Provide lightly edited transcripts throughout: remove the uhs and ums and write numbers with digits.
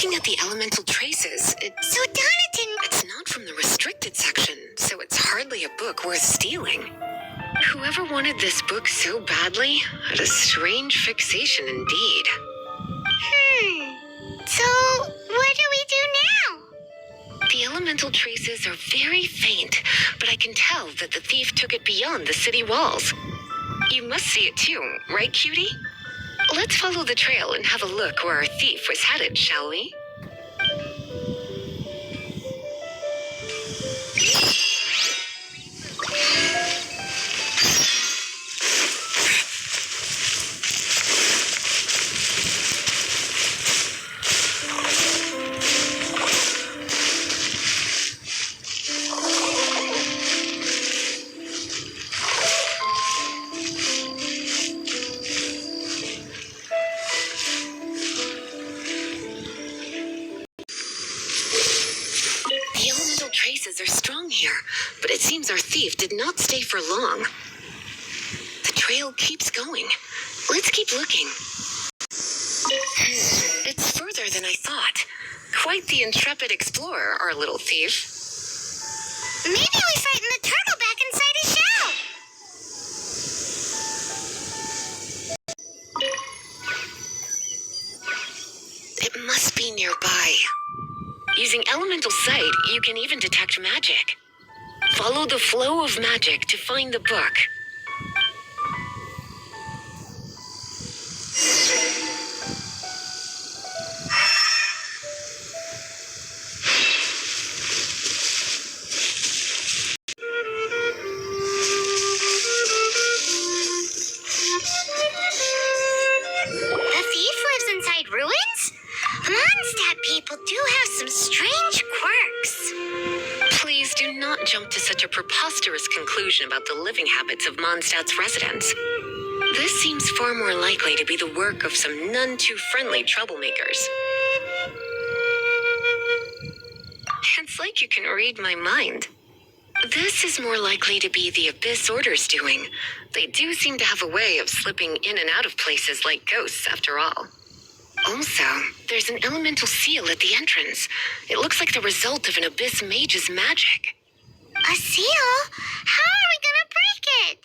looking at the elemental traces, So Donatin... It's not from the restricted section, so it's hardly a book worth stealing. Whoever wanted this book so badly had a strange fixation indeed. So, what do we do now? The elemental traces are very faint, but I can tell that the thief took it beyond the city walls. You must see it too, right, cutie? Let's follow the trail and have a look where our thief was headed, shall we? The elemental traces are strong here, but it seems our thief did not stay for long. The trail keeps going. Let's keep looking. It's further than I thought. Quite the intrepid explorer, our little thief. Maybe we frightened the turtle back inside his shell. It must be nearby. Using elemental sight, you can even detect magic. Follow the flow of magic to find the book. The thief lives inside ruins? Mondstadt people do have some strange quirks. Please do not jump to such a preposterous conclusion about the living habits of Mondstadt's residents. This seems far more likely to be the work of some none too friendly troublemakers. It's like you can read my mind. This is more likely to be the Abyss Order's doing. They do seem to have a way of slipping in and out of places like ghosts, after all. Also, there's an elemental seal at the entrance. It looks like the result of an Abyss mage's magic. A seal? How are we gonna break it?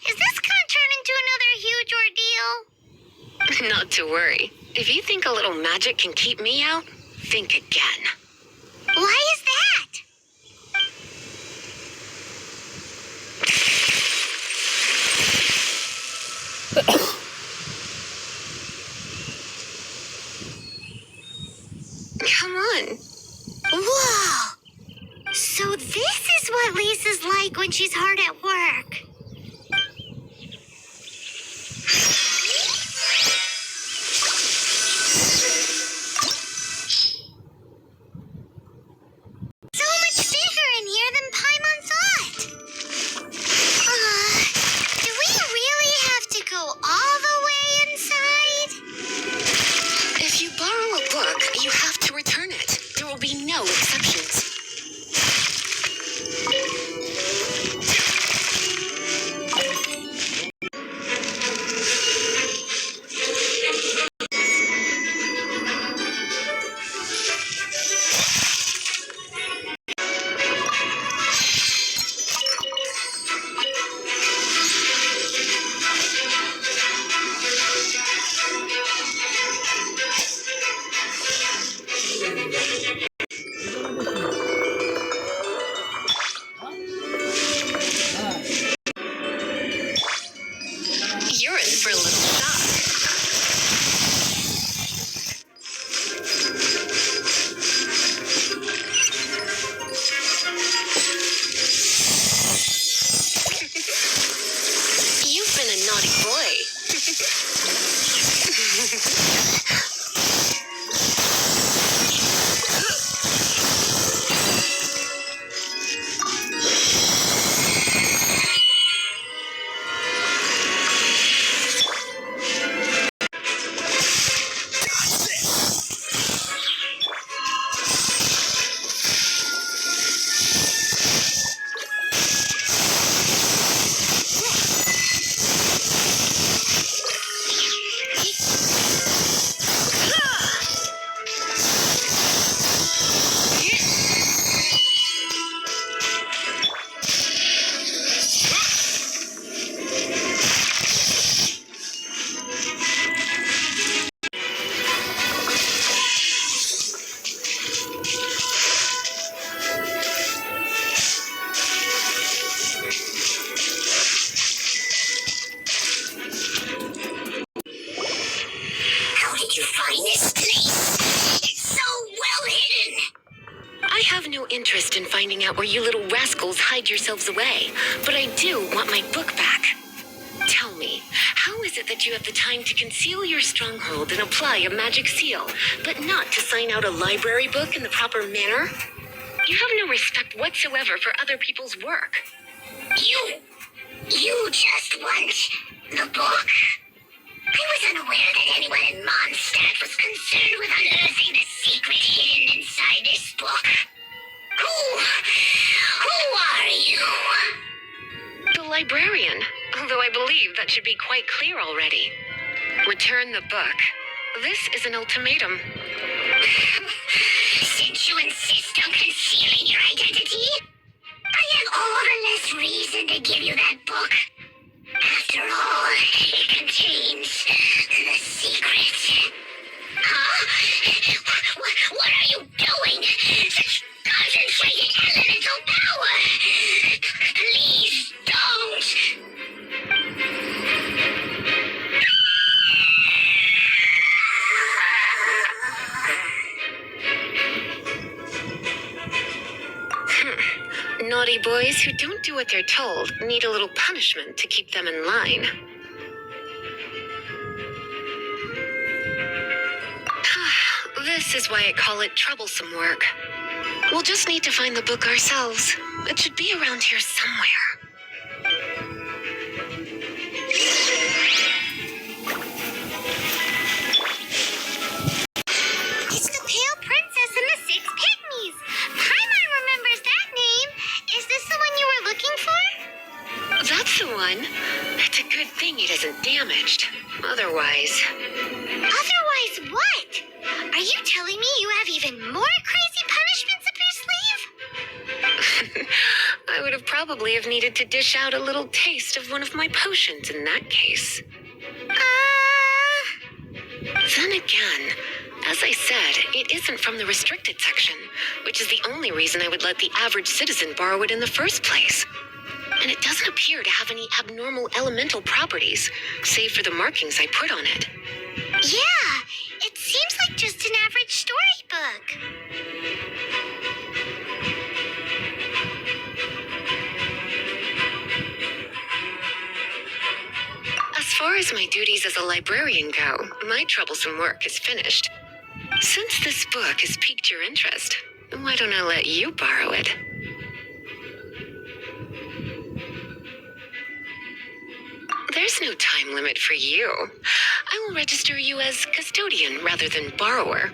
Is this gonna turn into another huge ordeal? Not to worry. If you think a little magic can keep me out, think again. Why is that? Come on. Whoa! So this is what Lisa's like when she's hard at work. So much bigger in here than Paimon thought. Do we really have to go all finding out where you little rascals hide yourselves away, but I do want my book back. Tell me, how is it that you have the time to conceal your stronghold and apply a magic seal, but not to sign out a library book in the proper manner? You have no respect whatsoever for other people's work. You just want the book? I was unaware that anyone in Mondstadt was concerned with unearthing the secret hidden inside this book. Who are you? The librarian, although I believe that should be quite clear already. Return the book. This is an ultimatum. Since you insist on concealing your identity, I have all the less reason to give you that book. After all, it contains the secret. Huh? What are you doing? Such concentrated elemental power! Please don't! Naughty boys who don't do what they're told need a little punishment to keep them in line. This is why I call it troublesome work. We'll just need to find the book ourselves. It should be around here somewhere. It's the Pale Princess and the Six Pygmies. Paimon remembers that name. Is this the one you were looking for? That's the one. It's a good thing it isn't damaged. Otherwise... Otherwise what? Are you telling me you have even more crazy punishments up your sleeve? I would have probably have needed to dish out a little taste of one of my potions in that case. Then again, as I said, it isn't from the restricted section, which is the only reason I would let the average citizen borrow it in the first place. And it doesn't appear to have any abnormal elemental properties, save for the markings I put on it. Yeah, it seems like just an average storybook. As far as my duties as a librarian go, my troublesome work is finished. Since this book has piqued your interest, why don't I let you borrow it? There's no time limit for you. I will register you as custodian rather than borrower.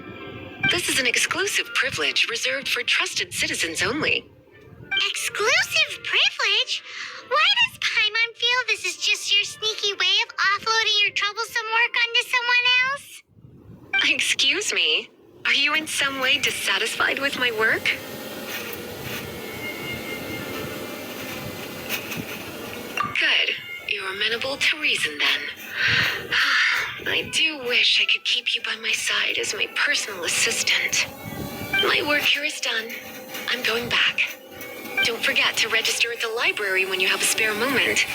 This is an exclusive privilege reserved for trusted citizens only. Exclusive privilege? Why does Paimon feel this is just your sneaky way of offloading your troublesome work onto someone else? Excuse me, are you in some way dissatisfied with my work? Good. You're amenable to reason then. I do wish I could keep you by my side as my personal assistant. My work here is done. I'm going back. Don't forget to register at the library when you have a spare moment.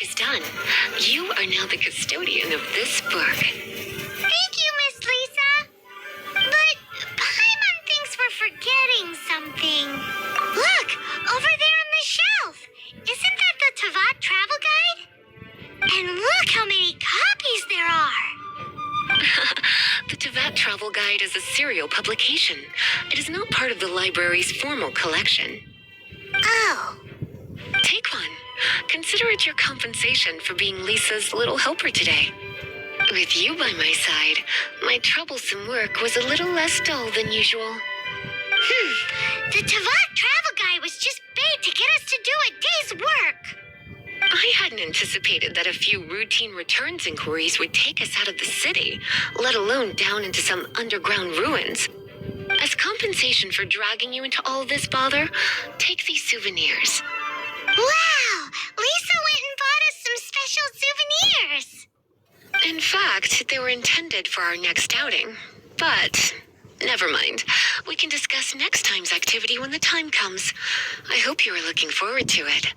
Is done. You are now the custodian of this book. Thank you, Miss Lisa. But Paimon thinks we're forgetting something. Look, over there on the shelf. Isn't that the Tavat travel guide? And look how many copies there are. The Tavat Travel Guide is a serial publication. It is not part of the library's formal collection. Oh. Take one. Consider it your compensation for being Lisa's little helper today. With you by my side, my troublesome work was a little less dull than usual. The Tavat travel guide was just bait to get us to do a day's work. I hadn't anticipated that a few routine returns inquiries would take us out of the city, let alone down into some underground ruins. As compensation for dragging you into all this bother, take these souvenirs. Wow! Lisa went and bought us some special souvenirs! In fact, they were intended for our next outing. But never mind. We can discuss next time's activity when the time comes. I hope you are looking forward to it.